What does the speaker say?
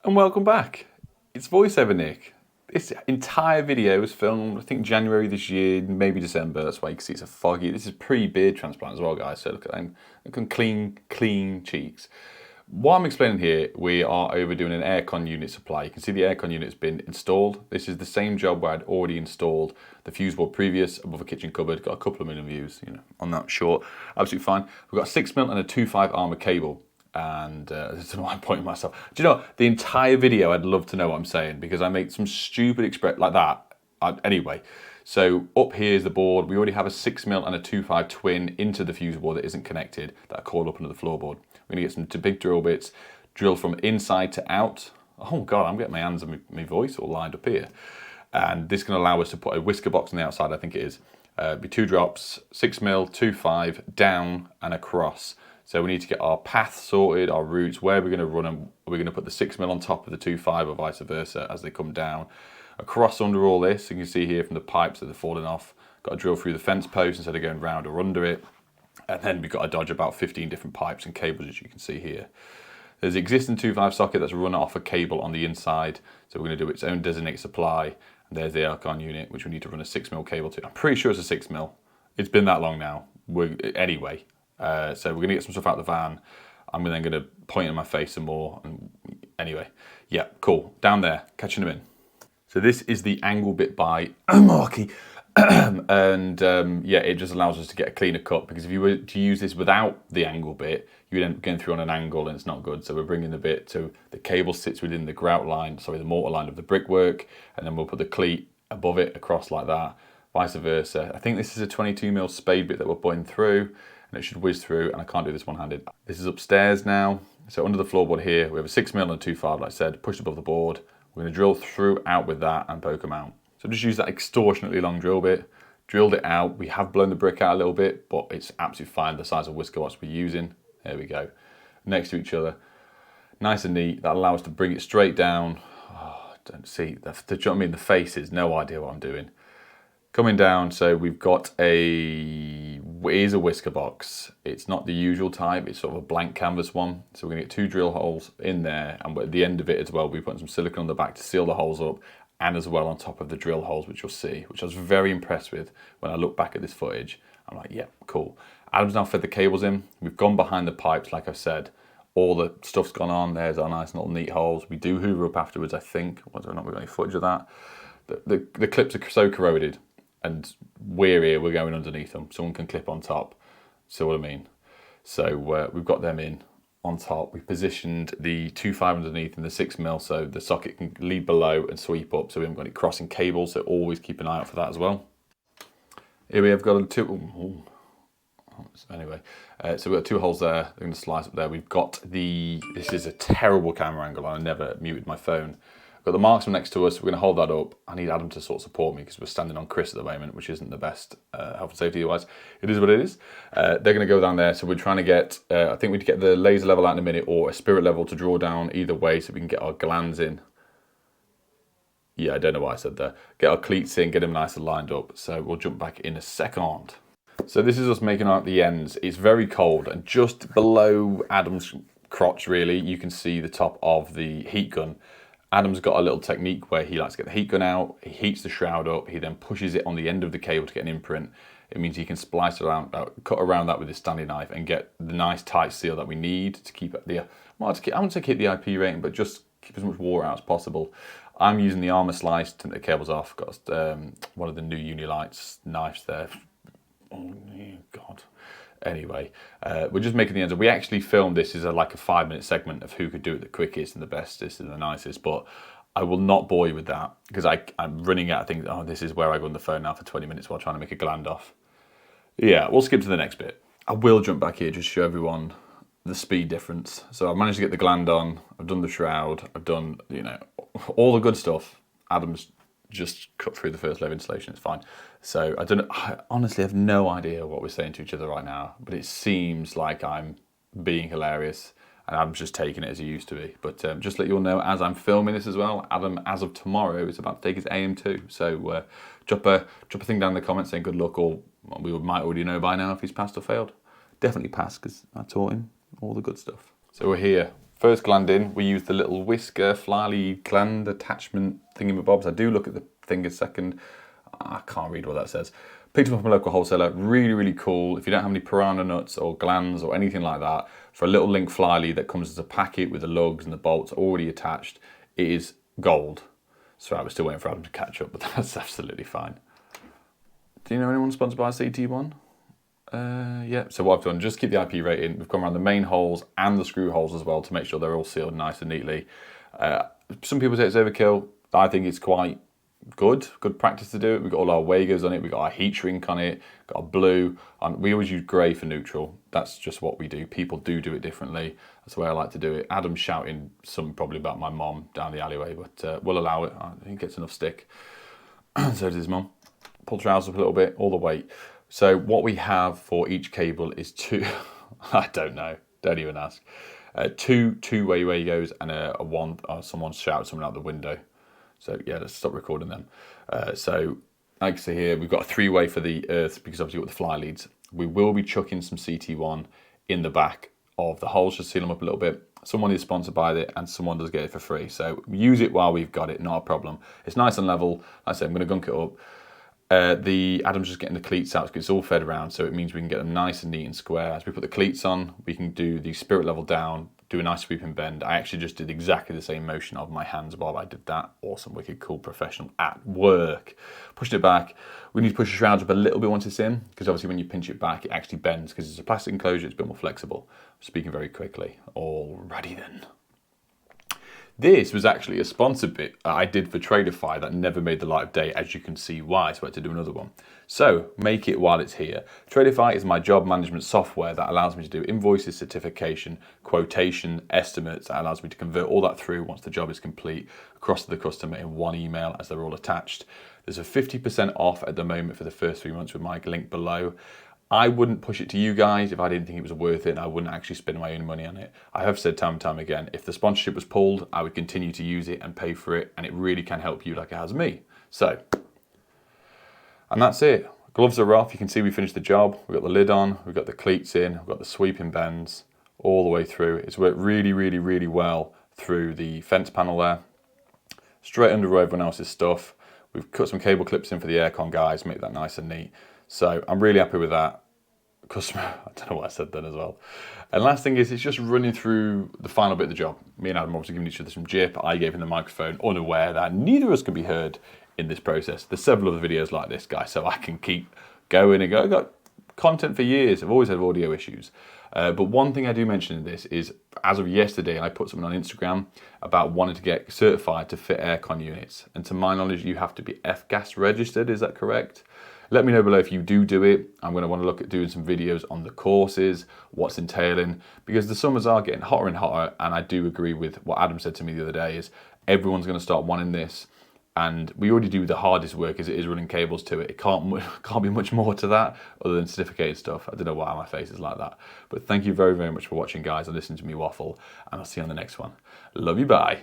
And welcome back. It's voiceover Nick. This entire video was filmed, I think, January this year, maybe December. That's why you can see it's a foggy. This is pre-beard transplant as well, guys. So look at them, clean cheeks. What I'm explaining here, we are overdoing an aircon unit supply. You can see the aircon unit's been installed. This is the same job where I'd already installed the fuse board previous above a kitchen cupboard. Got a couple of million views, on that short. Absolutely fine. We've got a 6mm and a 2.5 armor cable. And I don't know why I'm pointing myself. Do you know the entire video? I'd love to know what I'm saying because I make some stupid express like that. Anyway, so up here is the board. We already have a 6mm and a 2.5 twin into the fuse board that isn't connected. That are called up under the floorboard. We're gonna get some big drill bits, drill from inside to out. Oh God, I'm getting my hands and my voice all lined up here. And this can allow us to put a whisker box on the outside. I think it is. Be 2 drops, 6mm, 2.5 down and across. So we need to get our path sorted, our routes, where we're going to run them. We're going to put the 6mm on top of the 2.5 or vice versa as they come down. Across under all this, you can see here from the pipes that are falling off, got to drill through the fence post instead of going round or under it. And then we've got to dodge about 15 different pipes and cables, as you can see here. There's the existing 2.5 socket that's run off a cable on the inside. So we're going to do its own designated supply. And there's the aircon unit, which we need to run a 6mm cable to. I'm pretty sure it's a 6mm. It's been that long now. Anyway. So we're going to get some stuff out of the van. I'm then going to point in my face some more. And anyway, yeah, cool. Down there, catching them in. So this is the angle bit by Marky. And yeah, it just allows us to get a cleaner cut because if you were to use this without the angle bit, you would end up going through on an angle and it's not good. So we're bringing the bit so the cable sits within the grout line, sorry, the mortar line of the brickwork, and then we'll put the cleat above it across like that, vice versa. I think this is a 22mm spade bit that we're putting through. And it should whiz through, and I can't do this one-handed. This is upstairs now. So under the floorboard here, we have a 6mm and a 2.5, like I said, pushed above the board. We're gonna drill through out with that and poke them out. So just use that extortionately long drill bit, drilled it out. We have blown the brick out a little bit, but it's absolutely fine, the size of whisker box we're using. There we go. Next to each other. Nice and neat. That allows us to bring it straight down. Oh, don't see, do you know what I mean? The faces, no idea what I'm doing. Coming down, so we've got it is a whisker box. It's not the usual type, it's sort of a blank canvas one. So we're gonna get 2 drill holes in there, and at the end of it as well, we're putting some silicone on the back to seal the holes up, and as well on top of the drill holes, which you'll see, which I was very impressed with when I look back at this footage. I'm like, yeah, cool. Adam's now fed the cables in. We've gone behind the pipes, like I said. All the stuff's gone on. There's our nice little neat holes. We do hoover up afterwards, I think. Whether or not we've got any footage of that. The clips are so corroded. And we're here, we're going underneath them. Someone can clip on top, see what I mean? So we've got them in on top. We've positioned the 2.5 underneath and the 6mm so the socket can lead below and sweep up so we haven't got any crossing cables, so always keep an eye out for that as well. Here we have got a anyway, so we've got 2 holes there, they're going to slice up there. We've got this is a terrible camera angle, I never muted my phone. Got the marksman next to us, we're going to hold that up. I need Adam to sort of support me because we're standing on Chris at the moment, which isn't the best health and safety wise. It is what it is. They're going to go down there, so we're trying to get, I think we need to get the laser level out in a minute or a spirit level to draw down either way so we can get our glands in. Yeah, I don't know why I said that. Get our cleats in, get them nice and lined up. So we'll jump back in a second. So this is us making out the ends. It's very cold and just below Adam's crotch really, you can see the top of the heat gun. Adam's got a little technique where he likes to get the heat gun out, he heats the shroud up, he then pushes it on the end of the cable to get an imprint. It means he can splice around, cut around that with his Stanley knife and get the nice tight seal that we need to keep the, well, I wouldn't say keep the IP rating, but just keep as much water out as possible. I'm using the armor slice to take the cables off. Got one of the new Unilights knives there. Oh God. Anyway, we're just making the ends. We actually filmed this as like a 5-minute segment of who could do it the quickest and the bestest and the nicest, but I will not bore you with that because I'm running out of things. Oh, this is where I go on the phone now for 20 minutes while trying to make a gland off. Yeah, we'll skip to the next bit. I will jump back here just to show everyone the speed difference. So I've managed to get the gland on, I've done the shroud, I've done, all the good stuff. Adam's just cut through the first layer of insulation, it's fine. So I honestly have no idea what we're saying to each other right now, but it seems like I'm being hilarious and Adam's just taking it as he used to be. But just to let you all know, as I'm filming this as well, Adam, as of tomorrow, is about to take his AM2. So drop a thing down in the comments saying good luck, or we might already know by now if he's passed or failed. Definitely passed because I taught him all the good stuff. So we're here, First gland in, we use the little whisker fly lead gland attachment thingamabobs. I do look at the thing a second. I can't read what that says. Picked them up from a local wholesaler. Really, really cool. If you don't have any piranha nuts or glands or anything like that, for a little link fly lead that comes as a packet with the lugs and the bolts already attached, it is gold. Sorry, we're still waiting for Adam to catch up, but that's absolutely fine. Do you know anyone sponsored by CT1? Yeah, so what I've done, just keep the IP rating. We've gone around the main holes and the screw holes as well to make sure they're all sealed nice and neatly. Some people say it's overkill. I think it's quite good practice to do it. We've got all our Wagos on it, we've got our heat shrink on it, got our blue, and we always use grey for neutral. That's just what we do. People do it differently. That's the way I like to do it. Adam's shouting something probably about my mom down the alleyway, but we'll allow it. I think it gets enough stick. So does his mum. Pull trousers up a little bit, all the weight. So what we have for each cable is two, I don't know, don't even ask. Two-way Wagos and a one, someone shouted something out the window. So yeah, let's stop recording them. So like I say here, we've got a three-way for the earth because obviously we've got the fly leads. We will be chucking some CT1 in the back of the holes to seal them up a little bit. Someone is sponsored by it and someone does get it for free. So use it while we've got it, not a problem. It's nice and level. Like I say, I'm gonna gunk it up. Adam's just getting the cleats out because it's all fed around, so it means we can get them nice and neat and square. As we put the cleats on, we can do the spirit level down, do a nice sweeping bend. I actually just did exactly the same motion of my hands while I did that. Awesome, wicked, cool, professional at work. Pushed it back. We need to push the shrouds up a little bit once it's in, because obviously when you pinch it back, it actually bends because it's a plastic enclosure, it's a bit more flexible. Speaking very quickly. Alrighty then. This was actually a sponsored bit I did for Traderify that never made the light of day, as you can see why, so I had to do another one. So, make it while it's here. Traderify is my job management software that allows me to do invoices, certification, quotation, estimates, that allows me to convert all that through once the job is complete across to the customer in one email as they're all attached. There's a 50% off at the moment for the first 3 months with my link below. I wouldn't push it to you guys if I didn't think it was worth it, and I wouldn't actually spend my own money on it. I have said time and time again, if the sponsorship was pulled, I would continue to use it and pay for it, and it really can help you like it has me. So, and that's it. Gloves are off. You can see we finished the job. We've got the lid on, we've got the cleats in, we've got the sweeping bends all the way through. It's worked really, really, really well through the fence panel there. Straight under everyone else's stuff. We've cut some cable clips in for the aircon guys, make that nice and neat. So I'm really happy with that. Customer, I don't know what I said then as well. And last thing is, it's just running through the final bit of the job. Me and Adam obviously giving each other some jip. I gave him the microphone, unaware that neither of us can be heard in this process. There's several other videos like this, guys, so I can keep going and go. I've got content for years. I've always had audio issues. But one thing I do mention in this is, as of yesterday, I put something on Instagram about wanting to get certified to fit aircon units. And to my knowledge, you have to be F-gas registered, is that correct? Let me know below if you do it. I'm going to want to look at doing some videos on the courses, what's entailing, because the summers are getting hotter and hotter, and I do agree with what Adam said to me the other day, is everyone's going to start wanting this, and we already do the hardest work as it is running cables to it. It can't be much more to that other than certificated stuff. I don't know why my face is like that. But thank you very, very much for watching, guys, and listening to me waffle, and I'll see you on the next one. Love you, bye.